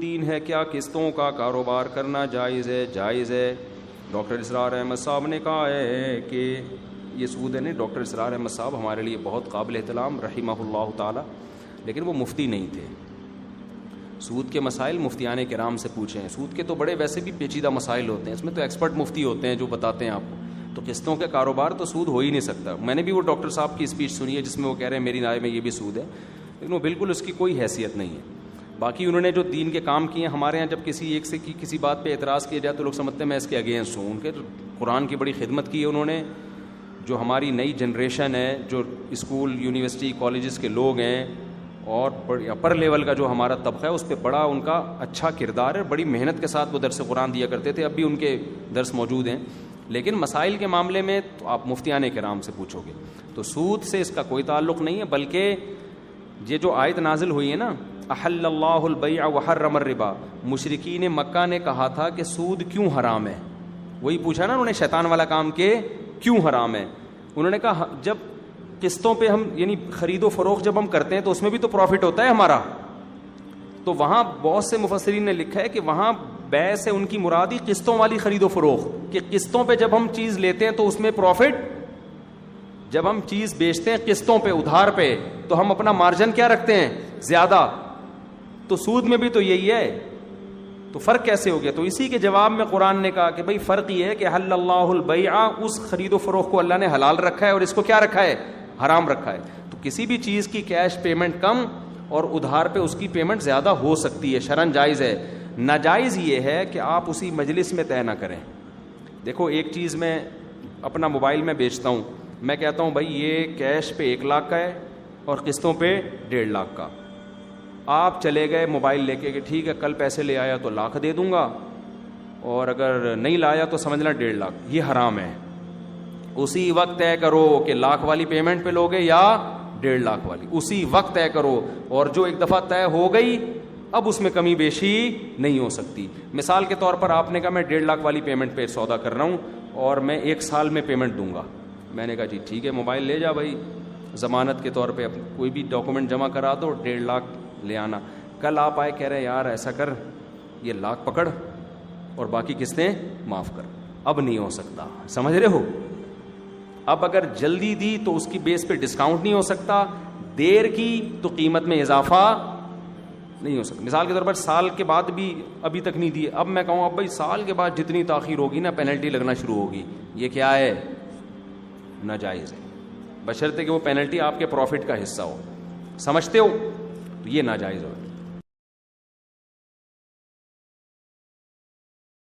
دین ہے کیا قسطوں کا کاروبار کرنا جائز ہے؟ جائز ہے. ڈاکٹر اسرار احمد صاحب نے کہا ہے کہ یہ سود ہے نہیں. ڈاکٹر اسرار احمد صاحب ہمارے لیے بہت قابل احترام رحمہ اللہ تعالی، لیکن وہ مفتی نہیں تھے. سود کے مسائل مفتیان کرام سے پوچھیں. سود کے تو بڑے ویسے بھی پیچیدہ مسائل ہوتے ہیں، اس میں تو ایکسپرٹ مفتی ہوتے ہیں جو بتاتے ہیں آپ کو. تو قسطوں کے کاروبار تو سود ہو ہی نہیں سکتا. میں نے بھی وہ ڈاکٹر صاحب کی اسپیچ سنی ہے جس میں وہ کہہ رہے ہیں میری رائے میں یہ بھی سود ہے، لیکن وہ بالکل اس کی کوئی حیثیت نہیں ہے. باقی انہوں نے جو دین کے کام کیے ہیں، ہمارے یہاں جب کسی ایک سے کسی بات پہ اعتراض کیا جائے تو لوگ سمجھتے ہیں میں اس کے اگینسٹ ہوں. ان کے قرآن کی بڑی خدمت کی ہے انہوں نے. جو ہماری نئی جنریشن ہے، جو اسکول یونیورسٹی کالجز کے لوگ ہیں اور اپر لیول کا جو ہمارا طبقہ ہے، اس پہ بڑا ان کا اچھا کردار ہے. بڑی محنت کے ساتھ وہ درس قرآن دیا کرتے تھے، اب بھی ان کے درس موجود ہیں. لیکن مسائل کے معاملے میں تو آپ مفتیان کرام سے پوچھو گے. تو سود سے اس کا کوئی تعلق نہیں ہے، بلکہ یہ جو آیت نازل ہوئی ہے نا، احل اللہ البیع وحرم الربا، مشرکین مکہ نے کہا تھا کہ سود کیوں حرام ہے. وہی پوچھا نا انہوں نے شیطان والا کام کہ کیوں حرام ہے. انہوں نے کہا جب قسطوں پہ ہم یعنی خرید و فروخت جب ہم کرتے ہیں تو اس میں بھی تو پروفٹ ہوتا ہے ہمارا. تو وہاں بہت سے مفسرین نے لکھا ہے کہ وہاں بیع سے ان کی مرادی قسطوں والی خرید و فروخت، کہ قسطوں پہ جب ہم چیز لیتے ہیں تو اس میں پروفٹ، جب ہم چیز بیچتے ہیں قسطوں پہ ادھار پہ تو ہم اپنا مارجن کیا رکھتے ہیں؟ زیادہ. تو سود میں بھی تو یہی ہے. تو فرق کیسے ہو گیا؟ تو اسی کے جواب میں قرآن نے کہا کہ بھئی فرق یہ ہے کہ حل اللہ البیع، اس خرید و فروخت کو اللہ نے حلال رکھا ہے اور اس کو کیا رکھا ہے؟ حرام رکھا ہے. تو کسی بھی چیز کی کیش پیمنٹ کم اور ادھار پہ اس کی پیمنٹ زیادہ ہو سکتی ہے، شرعاً جائز ہے. ناجائز یہ ہے کہ آپ اسی مجلس میں طے نہ کریں. دیکھو ایک چیز میں اپنا موبائل میں بیچتا ہوں، میں کہتا ہوں بھائی یہ کیش پہ 1 لاکھ کا ہے اور قسطوں پہ 1.5 لاکھ کا. آپ چلے گئے موبائل لے کے کہ ٹھیک ہے کل پیسے لے آیا تو 1 لاکھ دے دوں گا، اور اگر نہیں لایا تو سمجھنا 1.5 لاکھ. یہ حرام ہے. اسی وقت طے کرو کہ 1 لاکھ والی پیمنٹ پہ لوگے یا 1.5 لاکھ والی، اسی وقت طے کرو. اور جو ایک دفعہ طے ہو گئی اب اس میں کمی بیشی نہیں ہو سکتی. مثال کے طور پر آپ نے کہا میں 1.5 لاکھ والی پیمنٹ پہ سودا کر رہا ہوں اور میں 1 سال میں پیمنٹ دوں گا. میں نے کہا جی ٹھیک ہے موبائل لے جا بھائی، ضمانت کے طور پہ کوئی بھی ڈاکومنٹ جمع کرا دو، 1.5 لاکھ لے آنا. کل آپ آئے کہہ رہے یار ایسا کر یہ 1 لاکھ پکڑ اور باقی قسطیں معاف کر. اب نہیں ہو سکتا، سمجھ رہے ہو؟ اب اگر جلدی دی تو اس کی بیس پہ ڈسکاؤنٹ نہیں ہو سکتا، دیر کی تو قیمت میں اضافہ نہیں ہو سکتا. مثال کے طور پر سال کے بعد بھی ابھی تک نہیں دی، اب میں کہوں اب بھائی سال کے بعد جتنی تاخیر ہوگی نا پینلٹی لگنا شروع ہوگی. یہ کیا ہے؟ ناجائز ہے، بشرطے کہ وہ پینلٹی آپ کے پروفٹ کا حصہ ہو. سمجھتے ہو؟ تو یہ ناجائز ہو.